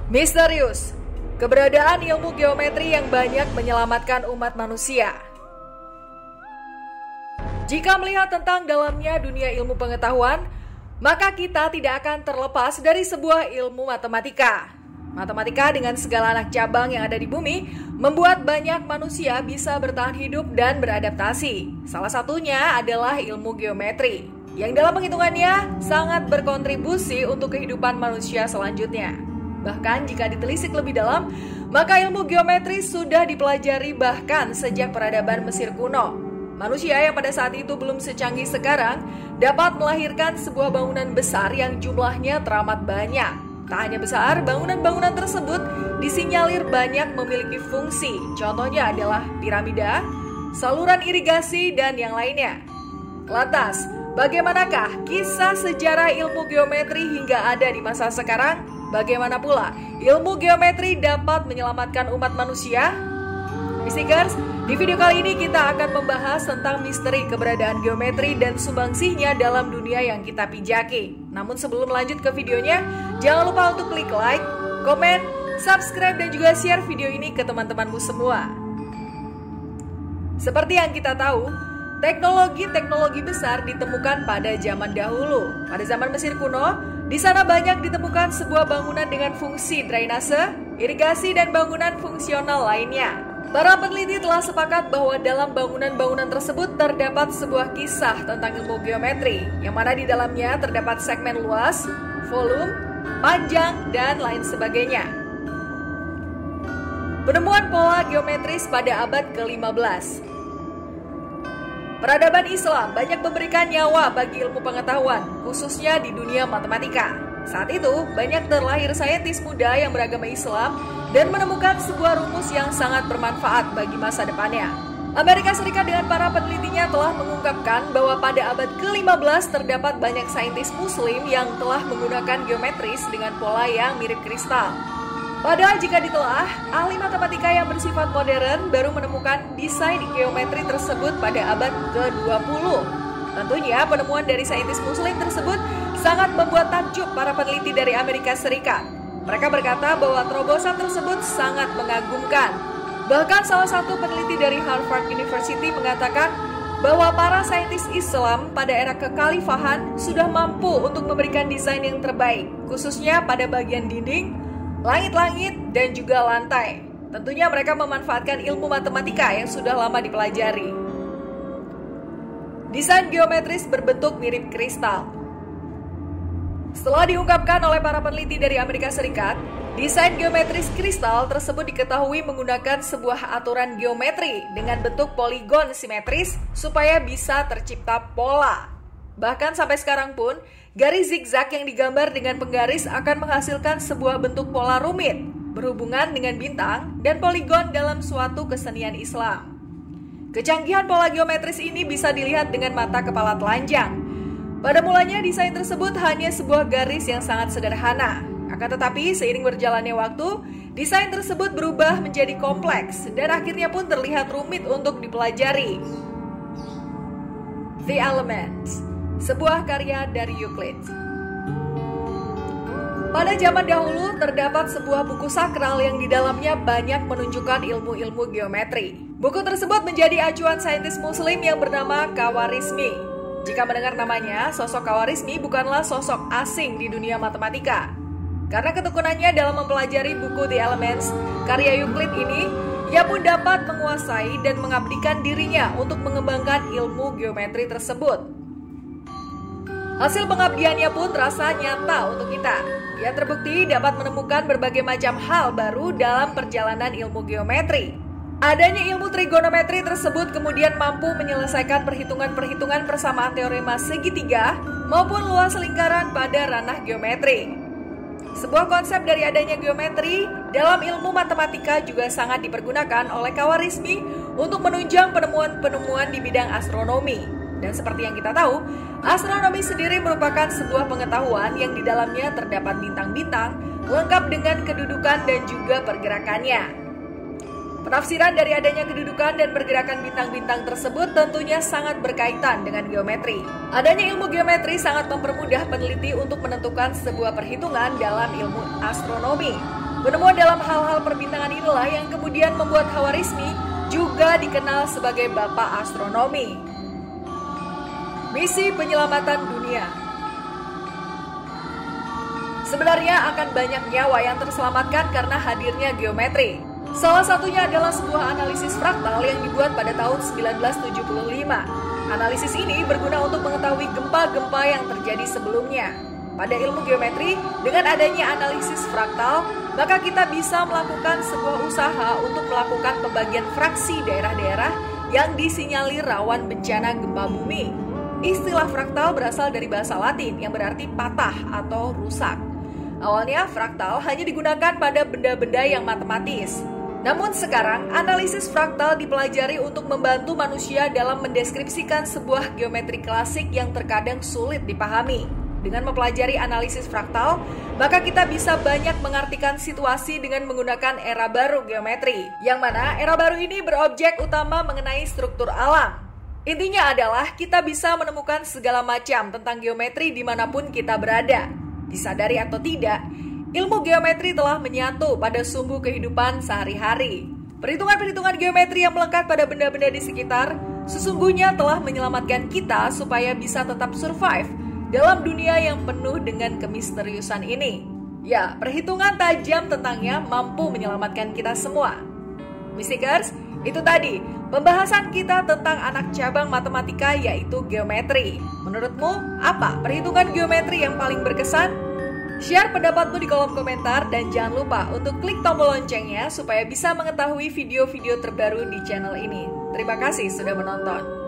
Misterius, keberadaan ilmu geometri yang banyak menyelamatkan umat manusia. Jika melihat tentang dalamnya dunia ilmu pengetahuan, maka kita tidak akan terlepas dari sebuah ilmu matematika. Matematika dengan segala anak cabang yang ada di bumi membuat banyak manusia bisa bertahan hidup dan beradaptasi. Salah satunya adalah ilmu geometri, yang dalam penghitungannya sangat berkontribusi untuk kehidupan manusia selanjutnya. Bahkan jika ditelisik lebih dalam, maka ilmu geometri sudah dipelajari bahkan sejak peradaban Mesir kuno. Manusia yang pada saat itu belum secanggih sekarang dapat melahirkan sebuah bangunan besar yang jumlahnya teramat banyak. Tak hanya besar, bangunan-bangunan tersebut disinyalir banyak memiliki fungsi. Contohnya adalah piramida, saluran irigasi, dan yang lainnya. Lantas, bagaimanakah kisah sejarah ilmu geometri hingga ada di masa sekarang? Bagaimana pula ilmu geometri dapat menyelamatkan umat manusia? Mistikers, di video kali ini kita akan membahas tentang misteri keberadaan geometri dan sumbangsihnya dalam dunia yang kita pijaki. Namun sebelum lanjut ke videonya, jangan lupa untuk klik like, komen, subscribe, dan juga share video ini ke teman-temanmu semua. Seperti yang kita tahu, teknologi besar ditemukan pada zaman dahulu. Pada zaman Mesir kuno, di sana banyak ditemukan sebuah bangunan dengan fungsi drainase, irigasi, dan bangunan fungsional lainnya. Para peneliti telah sepakat bahwa dalam bangunan-bangunan tersebut terdapat sebuah kisah tentang ilmu geometri, yang mana di dalamnya terdapat segmen luas, volume, panjang, dan lain sebagainya. Penemuan pola geometris pada abad ke-15. Peradaban Islam banyak memberikan nyawa bagi ilmu pengetahuan, khususnya di dunia matematika. Saat itu, banyak terlahir saintis muda yang beragama Islam dan menemukan sebuah rumus yang sangat bermanfaat bagi masa depannya. Amerika Serikat dengan para penelitinya telah mengungkapkan bahwa pada abad ke-15 terdapat banyak saintis muslim yang telah menggunakan geometris dengan pola yang mirip kristal. Padahal jika ditelaah, ahli matematika yang bersifat modern baru menemukan desain geometri tersebut pada abad ke-20. Tentunya penemuan dari saintis muslim tersebut sangat membuat takjub para peneliti dari Amerika Serikat. Mereka berkata bahwa terobosan tersebut sangat mengagumkan. Bahkan salah satu peneliti dari Harvard University mengatakan bahwa para saintis Islam pada era kekhalifahan sudah mampu untuk memberikan desain yang terbaik, khususnya pada bagian dinding, langit-langit, dan juga lantai. Tentunya mereka memanfaatkan ilmu matematika yang sudah lama dipelajari. Desain geometris berbentuk mirip kristal. Setelah diungkapkan oleh para peneliti dari Amerika Serikat, desain geometris kristal tersebut diketahui menggunakan sebuah aturan geometri dengan bentuk poligon simetris supaya bisa tercipta pola. Bahkan sampai sekarang pun, garis zigzag yang digambar dengan penggaris akan menghasilkan sebuah bentuk pola rumit, berhubungan dengan bintang dan poligon dalam suatu kesenian Islam. Kecanggihan pola geometris ini bisa dilihat dengan mata kepala telanjang. Pada mulanya desain tersebut hanya sebuah garis yang sangat sederhana. Akan tetapi seiring berjalannya waktu, desain tersebut berubah menjadi kompleks dan akhirnya pun terlihat rumit untuk dipelajari. The Elements, sebuah karya dari Euclid. Pada zaman dahulu terdapat sebuah buku sakral yang di dalamnya banyak menunjukkan ilmu-ilmu geometri. Buku tersebut menjadi acuan saintis muslim yang bernama Khawarizmi. Jika mendengar namanya, sosok Khawarizmi bukanlah sosok asing di dunia matematika. Karena ketekunannya dalam mempelajari buku The Elements, karya Euclid ini, ia pun dapat menguasai dan mengabdikan dirinya untuk mengembangkan ilmu geometri tersebut. Hasil pengabdiannya pun terasa nyata untuk kita. Ia terbukti dapat menemukan berbagai macam hal baru dalam perjalanan ilmu geometri. Adanya ilmu trigonometri tersebut kemudian mampu menyelesaikan perhitungan-perhitungan persamaan teorema segitiga maupun luas lingkaran pada ranah geometri. Sebuah konsep dari adanya geometri dalam ilmu matematika juga sangat dipergunakan oleh Khawarizmi untuk menunjang penemuan-penemuan di bidang astronomi. Dan seperti yang kita tahu, astronomi sendiri merupakan sebuah pengetahuan yang di dalamnya terdapat bintang-bintang lengkap dengan kedudukan dan juga pergerakannya. Penafsiran dari adanya kedudukan dan pergerakan bintang-bintang tersebut tentunya sangat berkaitan dengan geometri. Adanya ilmu geometri sangat mempermudah peneliti untuk menentukan sebuah perhitungan dalam ilmu astronomi. Penemuan dalam hal-hal perbintangan inilah yang kemudian membuat Khawarizmi juga dikenal sebagai Bapak Astronomi. Misi penyelamatan dunia. Sebenarnya akan banyak nyawa yang terselamatkan karena hadirnya geometri. Salah satunya adalah sebuah analisis fraktal yang dibuat pada tahun 1975. Analisis ini berguna untuk mengetahui gempa-gempa yang terjadi sebelumnya. Pada ilmu geometri, dengan adanya analisis fraktal, maka kita bisa melakukan sebuah usaha untuk melakukan pembagian fraksi daerah-daerah yang disinyalir rawan bencana gempa bumi. Istilah fraktal berasal dari bahasa Latin yang berarti patah atau rusak. Awalnya fraktal hanya digunakan pada benda-benda yang matematis. Namun sekarang, analisis fraktal dipelajari untuk membantu manusia dalam mendeskripsikan sebuah geometri klasik yang terkadang sulit dipahami. Dengan mempelajari analisis fraktal, maka kita bisa banyak mengartikan situasi dengan menggunakan era baru geometri, yang mana era baru ini berobjek utama mengenai struktur alam. Intinya adalah kita bisa menemukan segala macam tentang geometri dimanapun kita berada. Disadari atau tidak, ilmu geometri telah menyatu pada sumbu kehidupan sehari-hari. Perhitungan-perhitungan geometri yang melekat pada benda-benda di sekitar sesungguhnya telah menyelamatkan kita supaya bisa tetap survive dalam dunia yang penuh dengan kemisteriusan ini. Ya, perhitungan tajam tentangnya mampu menyelamatkan kita semua. Misikers, itu tadi pembahasan kita tentang anak cabang matematika yaitu geometri. Menurutmu, apa perhitungan geometri yang paling berkesan? Share pendapatmu di kolom komentar dan jangan lupa untuk klik tombol loncengnya supaya bisa mengetahui video-video terbaru di channel ini. Terima kasih sudah menonton.